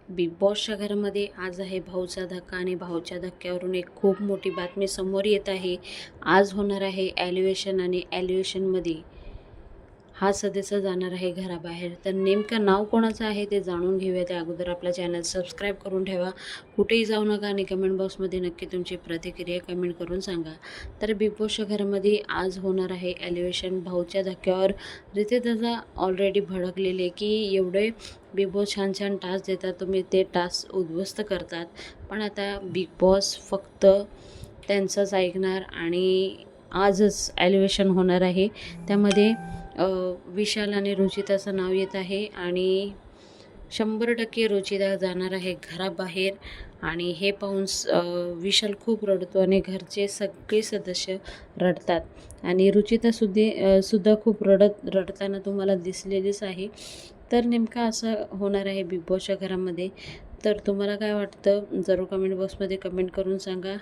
Big बॉसच्या घरामध्ये आज आहे भाऊचा धक्का आणि भाऊच्या धक्क्यावरून एक खूप मोठी बातमी समोर येत आहे. आज होणार आहे ॲल्युएशन आणि ॲल्युएशनमध्ये हा सदस्य जाणार आहे घराबाहेर. तर नेमकं नाव कोणाचं आहे ते जाणून घेऊया. त्या अगोदर आपला चॅनल सबस्क्राईब करून ठेवा. कुठेही जाऊ नका आणि कमेंट बॉक्समध्ये नक्की तुमची प्रतिक्रिया कमेंट करून सांगा. तर बिग बॉसच्या घरामध्ये आज होणार आहे ॲल्युएशन. भाऊच्या धक्क्यावर रितेदादा ऑलरेडी भडकलेले की एवढे बिग बॉस छान छान टास्क देतात, तुम्ही ते टास्क उद्ध्वस्त करतात. पण आता बिग बॉस फक्त त्यांचंच ऐकणार आणि आजच ॲल्युएशन होणार आहे. त्यामध्ये विशाल आणि रुचिताचं नाव येत आहे आणि 100% रुचिता जाणार आहे घराबाहेर. आणि हे पाहून विशाल खूप रडतो आणि घरचे सगळे सदस्य रडतात आणि रुचिता सुद्धा खूप रडताना तुम्हाला दिसलेलीच आहे. तर नेमकं असं होणार आहे बिग बॉसच्या घरामध्ये. तर तुम्हाला काय वाटतं जरूर कमेंट बॉक्समध्ये कमेंट करून सांगा.